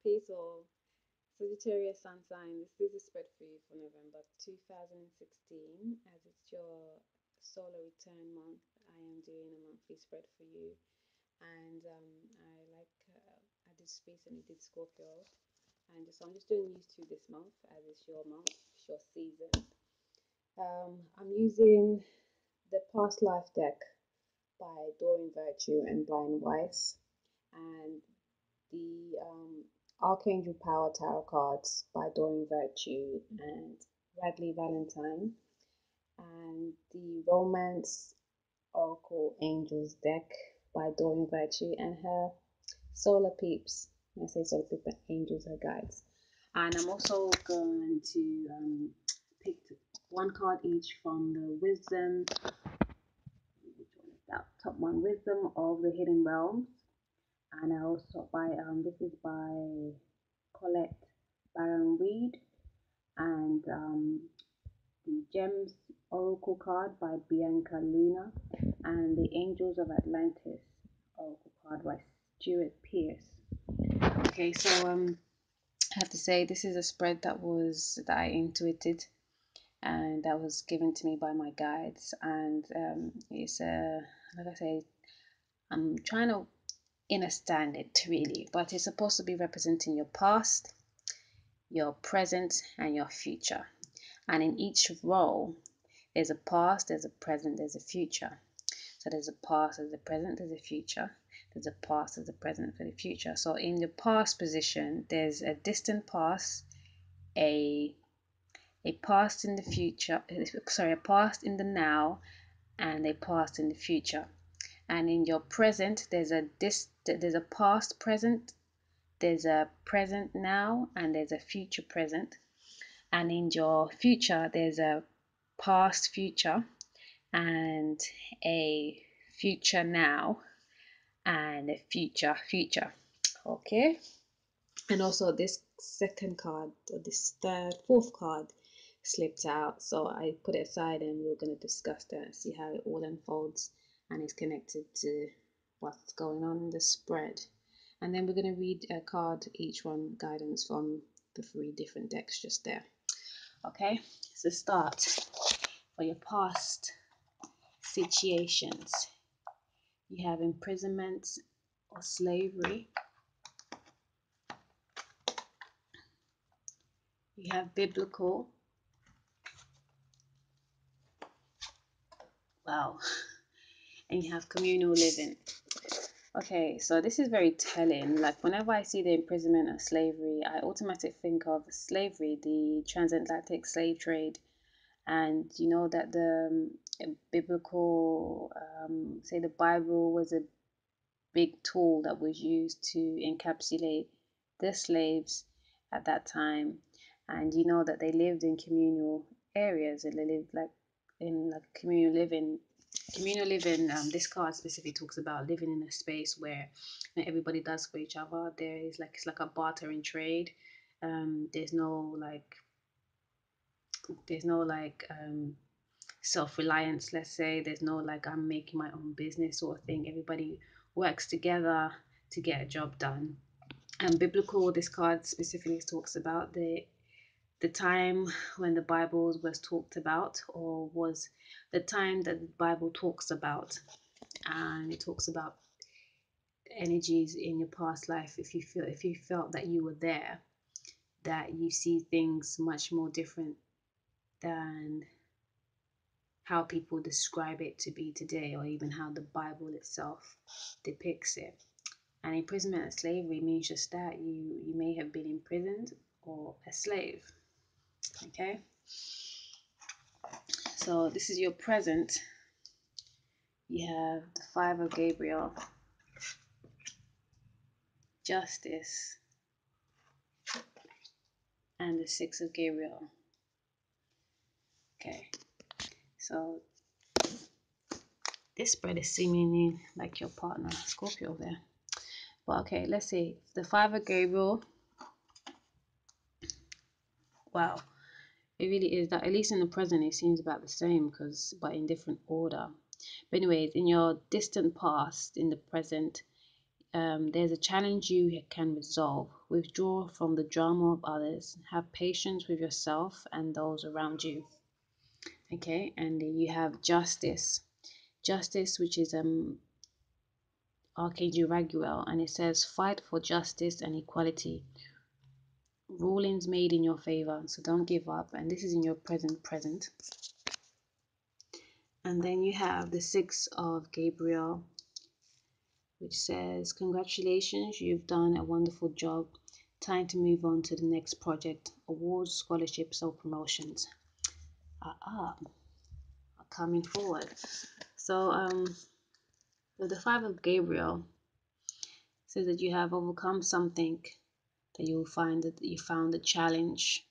Peace all. Sagittarius Sun Sign. This is a spread for you for November 2016. As it's your solar return month, I am doing a monthly spread for you. And I did space and you did Scorpio. And so I'm just doing these two this month as it's your month, it's your season. I'm using the Past Life deck by Doreen Virtue and Brian Weiss. And the Archangel Power Tarot cards by Doreen Virtue and Radley Valentine, and the Romance Oracle Angels deck by Doreen Virtue and her Solar Peeps. When I say Solar Peeps, but angels are guides. And I'm also going to pick one card each from the Wisdom, which one is that? Top one, Wisdom of the Hidden Realms. And I also this is by Colette Baron Reed, and the Gems Oracle card by Bianca Luna, and the Angels of Atlantis Oracle card by Stuart Pierce. Okay, so I have to say this is a spread that I intuited and that was given to me by my guides, and it's like I say, I'm trying to understand it really, but it's supposed to be representing your past, your present, and your future. And in each role, there's a past, there's a present, there's a future. So there's a past, there's a present, there's a future. There's a past, there's a present, for the future. So in the past position, there's a distant past, a past in the future, sorry, a past in the now, and a past in the future. And in your present, there's a past present, there's a present now, and there's a future present. And in your future, there's a past future and a future now and a future future. Okay. And also this second card, or this fourth card slipped out. So I put it aside and we're going to discuss that and see how it all unfolds and is connected to what's going on in the spread. And then we're going to read a card, each one guidance from the 3 different decks just there. Okay, so start for your past situations. You have imprisonment or slavery. You have biblical. Wow. And you have communal living. Okay, so this is very telling. Like whenever I see the imprisonment or slavery, I automatically think of slavery, the transatlantic slave trade. And you know that the biblical, say the Bible was a big tool that was used to encapsulate the slaves at that time. And you know that they lived in communal areas, and they lived like in like communal living. This card specifically talks about living in a space where everybody does for each other. There is like, it's like a bartering trade. There's no self-reliance, let's say. There's no like I'm making my own business sort of thing. Everybody works together to get a job done. And biblical, this card specifically talks about the time when the Bible was talked about, or was the time that the Bible talks about. And it talks about energies in your past life. If you felt that you were there, that you see things much more different than how people describe it to be today, or even how the Bible itself depicts it. And imprisonment and slavery means just that you may have been imprisoned or a slave. Okay, so this is your present. You have the 5 of Gabriel, Justice, and the 6 of Gabriel. Okay, so this spread is seemingly like your partner, Scorpio there. But okay, let's see. The 5 of Gabriel. Wow, it really is that. At least in the present, it seems about the same, but in different order. But anyways, in your distant past, in the present, there's a challenge you can resolve. Withdraw from the drama of others. Have patience with yourself and those around you. Okay, and then you have justice. Justice, which is Archangel Raguel, and it says, fight for justice and equality. Rulings made in your favor, so don't give up. And this is in your present. And then you have the Six of Gabriel, which says, congratulations, you've done a wonderful job. Time to move on to the next project. Awards, scholarships, or promotions are coming forward. So with the Five of Gabriel, says that you have overcome something, that you'll find that you found a challenge.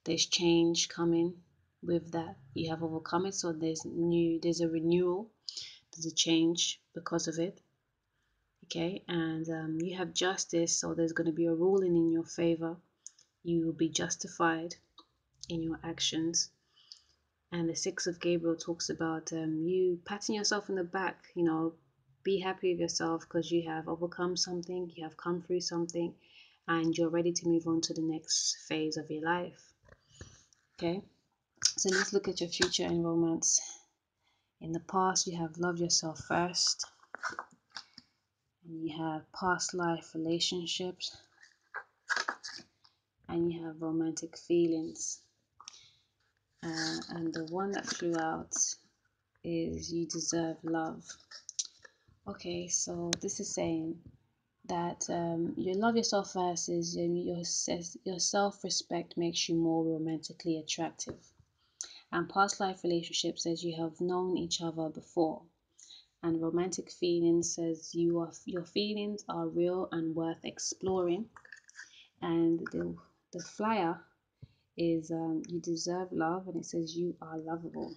There's change coming with that. You have overcome it, so there's a renewal, there's a change because of it. Okay, and you have justice, so there's going to be a ruling in your favor. You will be justified in your actions. And the Six of Gabriel talks about you patting yourself in the back, be happy with yourself because you have overcome something, you have come through something, and you're ready to move on to the next phase of your life. Okay, so let's look at your future in romance. In the past, you have loved yourself first, and you have past life relationships, and you have romantic feelings. And the one that flew out is you deserve love. Okay, so this is saying that you love yourself first is your self-respect makes you more romantically attractive. And past life relationship says you have known each other before. And romantic feelings says your feelings are real and worth exploring. And the flyer is you deserve love, and it says you are lovable.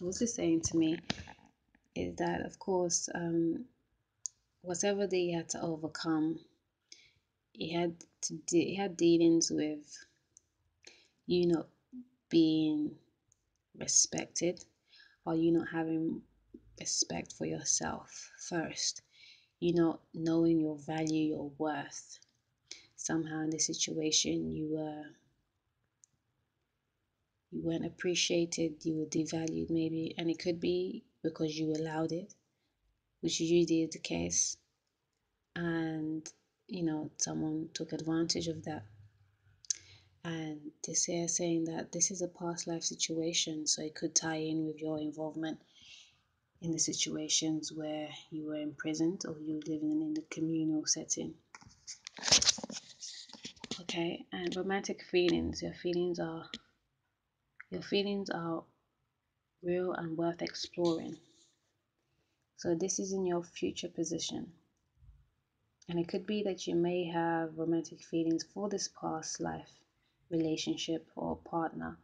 What's this saying to me is that, of course, whatever they had to overcome, he had dealings with you not being respected, or you not having respect for yourself first, you not knowing your value, your worth. Somehow in this situation you weren't appreciated, you were devalued maybe, and it could be because you allowed it, which usually is the case, and someone took advantage of that. And this here is saying that this is a past life situation, so it could tie in with your involvement in the situations where you were imprisoned or you were living in the communal setting. Okay, and romantic feelings. Your feelings are real and worth exploring. So this is in your future position. And it could be that you may have romantic feelings for this past life relationship or partner.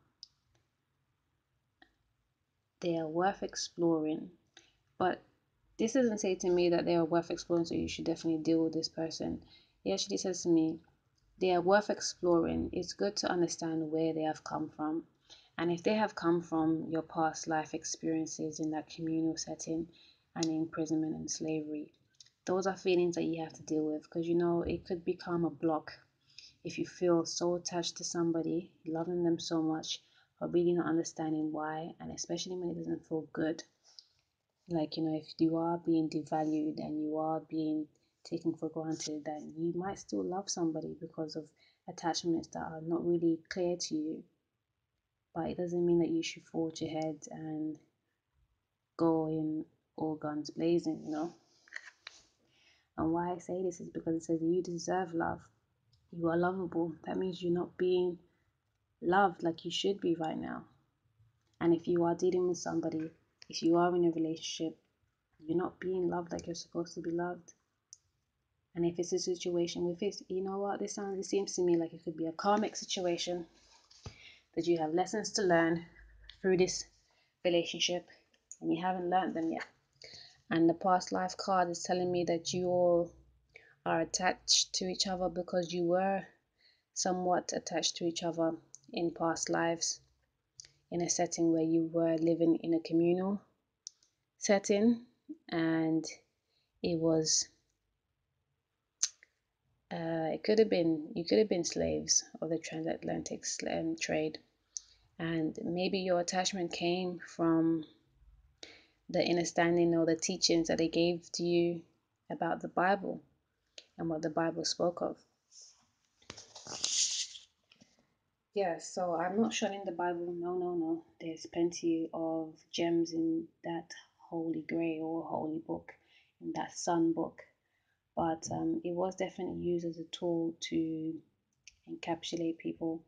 They are worth exploring. But this doesn't say to me that they are worth exploring, so you should definitely deal with this person. It actually says to me, they are worth exploring. It's good to understand where they have come from. And if they have come from your past life experiences in that communal setting and imprisonment and slavery, those are feelings that you have to deal with, because it could become a block if you feel so attached to somebody, loving them so much, but really not understanding why, and especially when it doesn't feel good. Like, if you are being devalued and you are being taken for granted, then you might still love somebody because of attachments that are not really clear to you. But it doesn't mean that you should forge ahead and go in all guns blazing, And why I say this is because it says you deserve love. You are lovable. That means you're not being loved like you should be right now. And if you are dealing with somebody, if you are in a relationship, you're not being loved like you're supposed to be loved. And if it's a situation with it, it seems to me like it could be a karmic situation, that you have lessons to learn through this relationship and you haven't learned them yet. And the past life card is telling me that you all are attached to each other because you were somewhat attached to each other in past lives, in a setting where you were living in a communal setting, and it was It could have been, you could have been slaves of the transatlantic trade, and maybe your attachment came from the understanding or the teachings that they gave to you about the Bible and what the Bible spoke of. Yeah, so I'm not shunning the Bible. No, no, no. There's plenty of gems in that holy grail or holy book, in that sun book. But it was definitely used as a tool to encapsulate people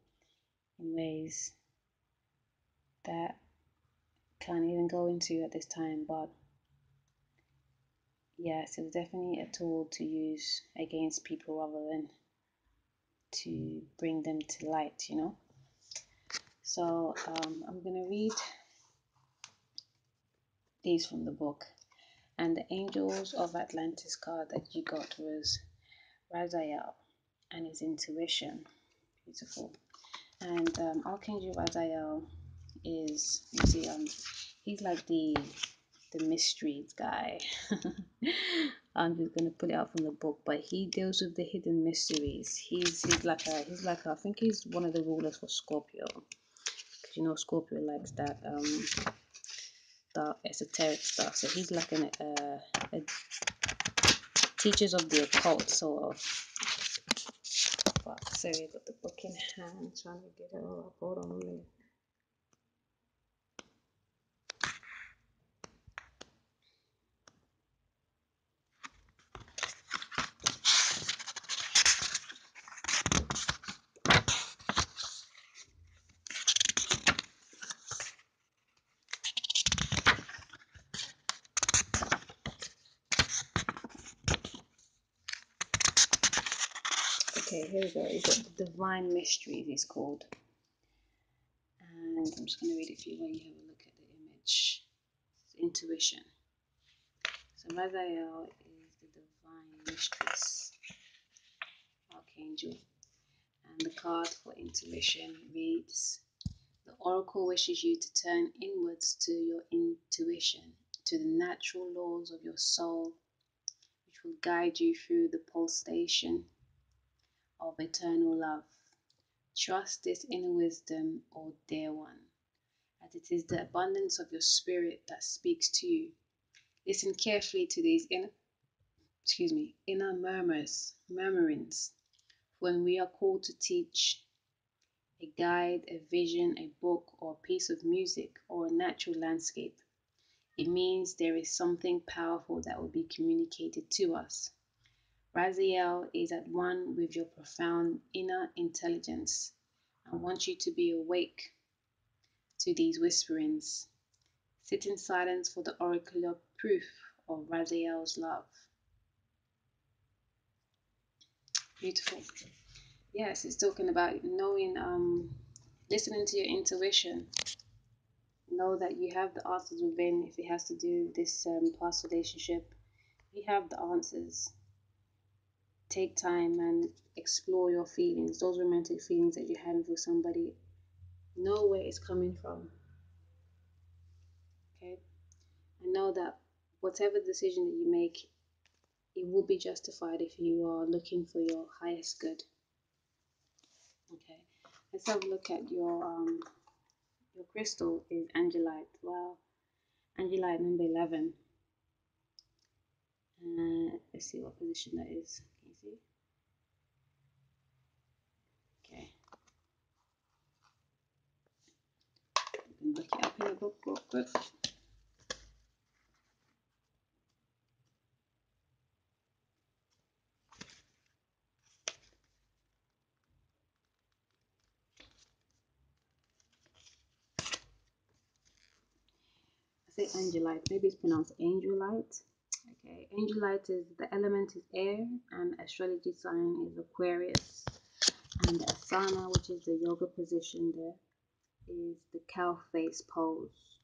in ways that can't even go into at this time. But yes, it was definitely a tool to use against people rather than to bring them to light, you know. So I'm gonna read these from the book. And the Angels of Atlantis card that you got was Raziel and his intuition. Beautiful. And Archangel Raziel is, you see, he's like the mysteries guy. I'm just gonna pull it out from the book, but he deals with the hidden mysteries. He's like a I think he's one of the rulers for Scorpio, because you know Scorpio likes that dark esoteric stuff. So he's like a teachers of the occult sort of. But sorry, I got the book in hand, trying to get it all up. Hold on a minute. Okay, here we go. It's got the Divine Mysteries, it's called. And I'm just going to read it for you while you have a look at the image. Intuition. So Raziel is the Divine Mysteries Archangel. And the card for intuition reads, the Oracle wishes you to turn inwards to your intuition, to the natural laws of your soul, which will guide you through the pulsation of eternal love. Trust this inner wisdom, O dear one, as it is the abundance of your spirit that speaks to you. Listen carefully to these inner murmurings, when we are called to teach, a guide, a vision, a book, or a piece of music, or a natural landscape. It means there is something powerful that will be communicated to us. Raziel is at one with your profound inner intelligence and wants you to be awake to these whisperings. Sit in silence for the oracular proof of Raziel's love. Beautiful. Yes, it's talking about knowing, listening to your intuition. Know that you have the answers within. If it has to do with this past relationship, you have the answers. Take time and explore your feelings, those romantic feelings that you're having for somebody. Know where it's coming from. Okay, and know that whatever decision that you make, it will be justified if you are looking for your highest good. Okay, let's have a look at your crystal is Angelite. Wow, Angelite number 11. Let's see what position that is. Can you see? Okay, you can look it up in the book real quick. I say Angelite, maybe it's pronounced Angelite. Okay, Angelite is the element is air, and astrology sign is Aquarius, and the asana, which is the yoga position there, is the cow face pose.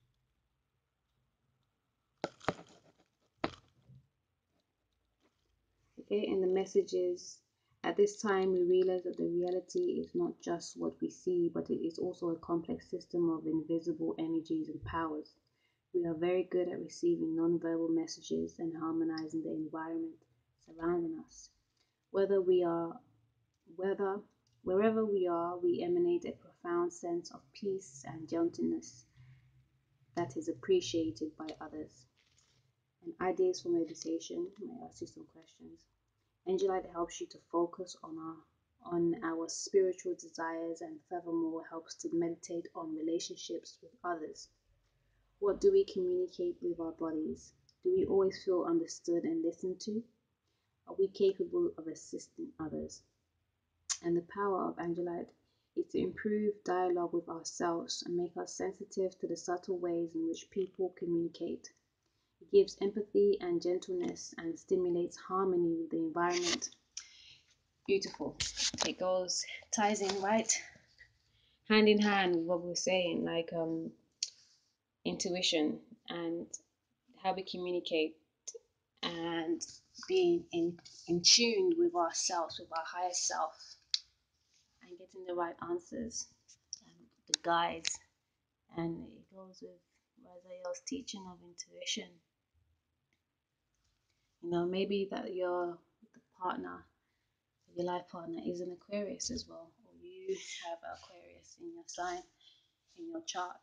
Okay, and the message is, at this time we realize that the reality is not just what we see, but it is also a complex system of invisible energies and powers. We are very good at receiving non-verbal messages and harmonizing the environment surrounding us. Whether we are whether wherever we are, we emanate a profound sense of peace and gentleness that is appreciated by others. And ideas for meditation. I may ask you some questions. Angelite helps you to focus on our spiritual desires, and furthermore helps to meditate on relationships with others. What do we communicate with our bodies? Do we always feel understood and listened to? Are we capable of assisting others? And the power of Angelite is to improve dialogue with ourselves and make us sensitive to the subtle ways in which people communicate. It gives empathy and gentleness and stimulates harmony with the environment. Beautiful. It ties in right hand in hand with what we're saying, like intuition and how we communicate and being in tune with ourselves, with our higher self, and getting the right answers and the guides. And it goes with Raziel's teaching of intuition. You know, maybe that your the partner, your life partner, is an Aquarius as well, or you have Aquarius in your sign, in your chart.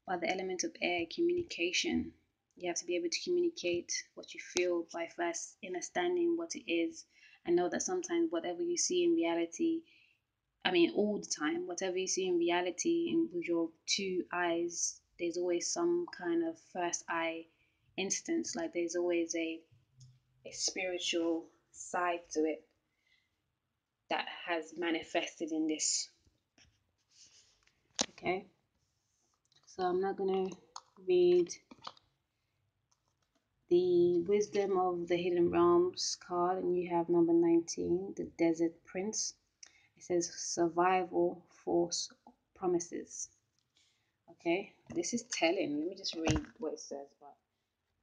By the element of air, communication. You have to be able to communicate what you feel by first understanding what it is. I know that sometimes whatever you see in reality, all the time, whatever you see in reality with your two eyes, there's always some kind of first eye instance. Like there's always a spiritual side to it that has manifested in this. Okay, so I'm not gonna read the Wisdom of the Hidden Realms card, and you have number 19, the Desert Prince. It says survival force promises. Okay, this is telling. Let me just read what it says, but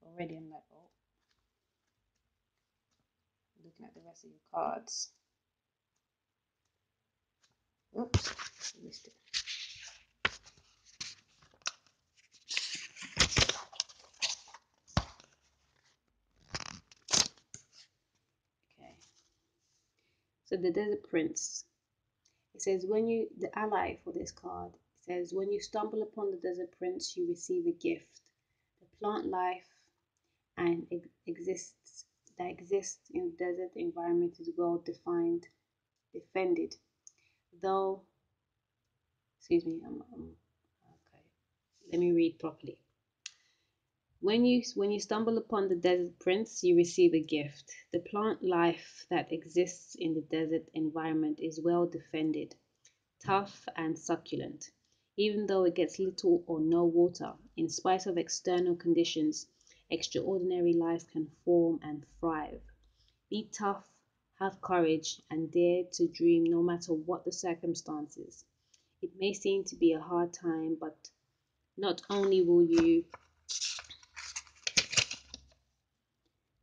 already I'm like, oh, looking at the rest of your cards. Oops, missed it. Okay, so the Desert Prince. It says the ally for this card, it says when you stumble upon the Desert Prince, you receive a gift. The plant life and exists in desert environment is well defined, defended. Though, excuse me, okay. Let me read properly. When you stumble upon the Desert Prince, you receive a gift. The plant life that exists in the desert environment is well defended, tough and succulent. Even though it gets little or no water, in spite of external conditions, extraordinary life can form and thrive. Be tough, have courage, and dare to dream no matter what the circumstances. It may seem to be a hard time, but not only will you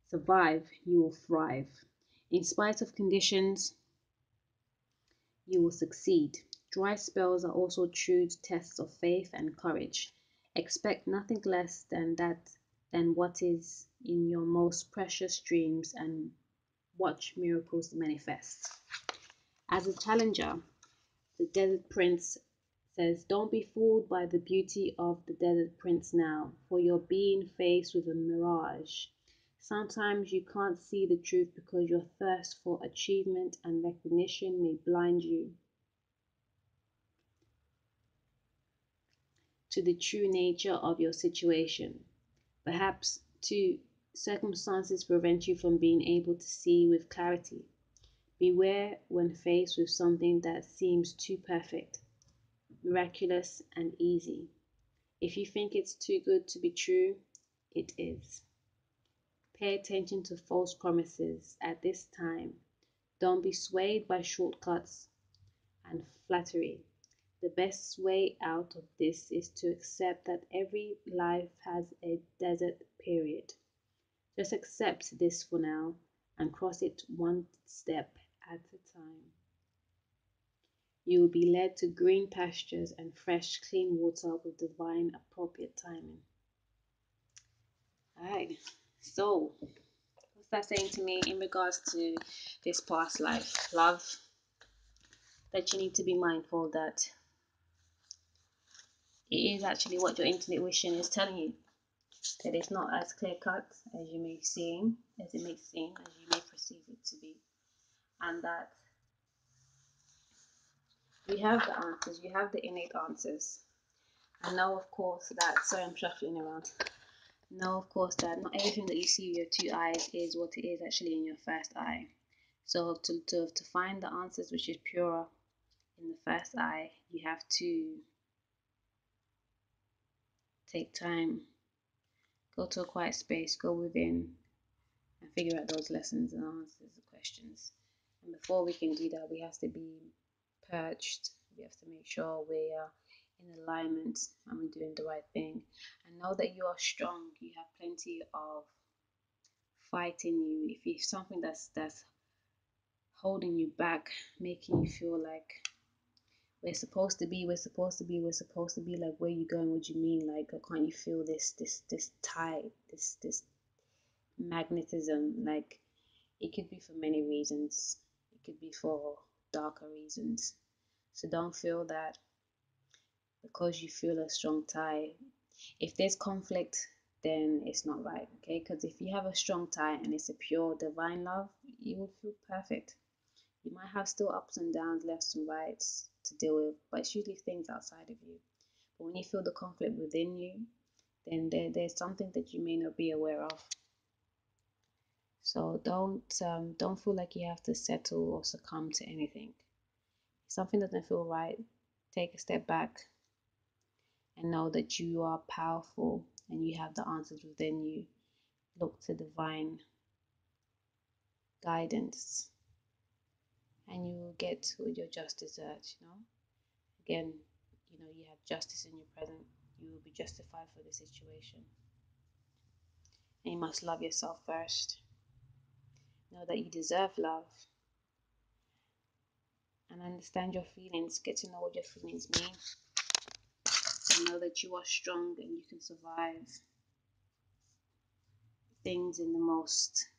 survive, you will thrive. In spite of conditions, you will succeed. Dry spells are also true tests of faith and courage. Expect nothing less than what is in your most precious dreams and watch miracles manifest. As a challenger, the Desert Prince says, don't be fooled by the beauty of the Desert Prince now, for you're being faced with a mirage. Sometimes you can't see the truth because your thirst for achievement and recognition may blind you to the true nature of your situation. Perhaps, too, circumstances prevent you from being able to see with clarity. Beware when faced with something that seems too perfect, miraculous, and easy. If you think it's too good to be true, it is. Pay attention to false promises at this time. Don't be swayed by shortcuts and flattery. The best way out of this is to accept that every life has a desert period. Just accept this for now and cross it one step at a time. You will be led to green pastures and fresh, clean water with divine, appropriate timing. All right, so What's that saying to me in regards to this past life? Love, that you need to be mindful that it is actually what your intuition is telling you. That it's not as clear cut as you may seem, as it may seem, as you may perceive it to be. And that you have the answers, you have the innate answers. And know, of course, that, sorry, I'm shuffling around. Know, of course, that not everything that you see with your 2 eyes is what it is actually in your first eye. So to find the answers which is purer in the first eye, you have to take time, go to a quiet space, go within, and figure out those lessons and answers the questions. And before we can do that, we have to be purged. We have to make sure we are in alignment and we're doing the right thing. And know that you are strong. You have plenty of fight in you. If it's something that's holding you back, making you feel like we're supposed to be, like, where you going, what do you mean, like, can't you feel this tie, this magnetism? Like, it could be for many reasons. It could be for darker reasons. So don't feel that because you feel a strong tie, if there's conflict, then it's not right, okay? Because if you have a strong tie and it's a pure divine love, you will feel perfect. You might have still ups and downs, lefts and rights to deal with, but it's usually things outside of you. But when you feel the conflict within you, then there's something that you may not be aware of. So don't feel like you have to settle or succumb to anything. If something doesn't feel right, take a step back and know that you are powerful and you have the answers within you. Look to divine guidance and you will get what your just desserts, Again, you have justice in your present. You will be justified for the situation. And you must love yourself first. Know that you deserve love. And understand your feelings. Get to know what your feelings mean. And know that you are strong and you can survive things in the most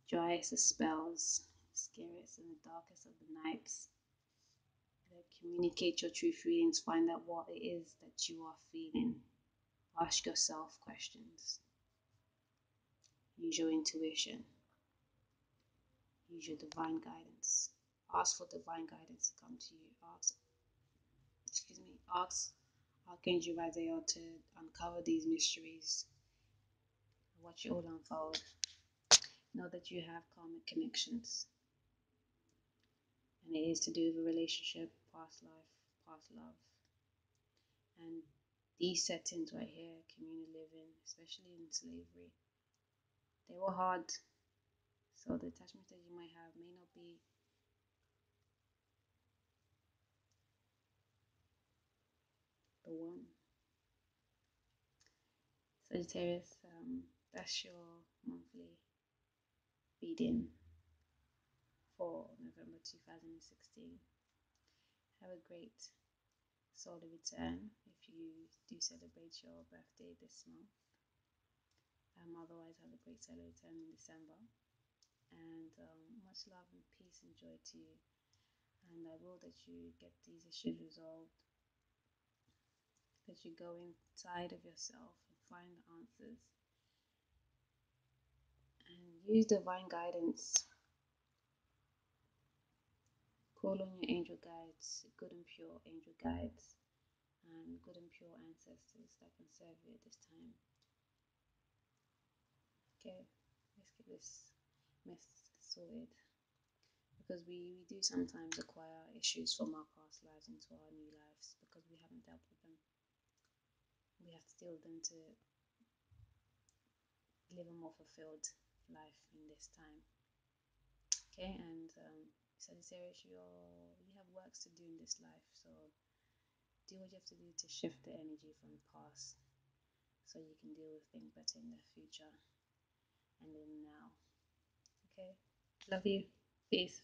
driest of spells, scariest and the darkest of the nights. Communicate your true feelings. Find out what it is that you are feeling. Ask yourself questions. Use your intuition. Use your divine guidance. Ask for divine guidance to come to you. Ask Archangel Raphael to uncover these mysteries. Watch it all unfold. Know that you have karmic connections. And it is to do with a relationship, past life, past love. And these settings right here, communal living, especially in slavery, they were hard. So the attachments that you might have may not be the one. Sagittarius, that's your monthly reading for November 2016. Have a great solar return if you do celebrate your birthday this month. Otherwise, have a great solar return in December. And much love and peace and joy to you. And I will that you get these issues resolved. That you go inside of yourself and find the answers. And use divine guidance. Call on your angel guides, good and pure angel guides, and good and pure ancestors that can serve you at this time. Okay, let's get this mess sorted. Because we do sometimes acquire issues from our past lives into our new lives because we haven't dealt with them. We have to deal with them to live a more fulfilled life in this time. Okay, and Sagittarius, you have works to do in this life, so do what you have to do to shift the energy from the past so you can deal with things better in the future and in now. Okay, love you. Peace.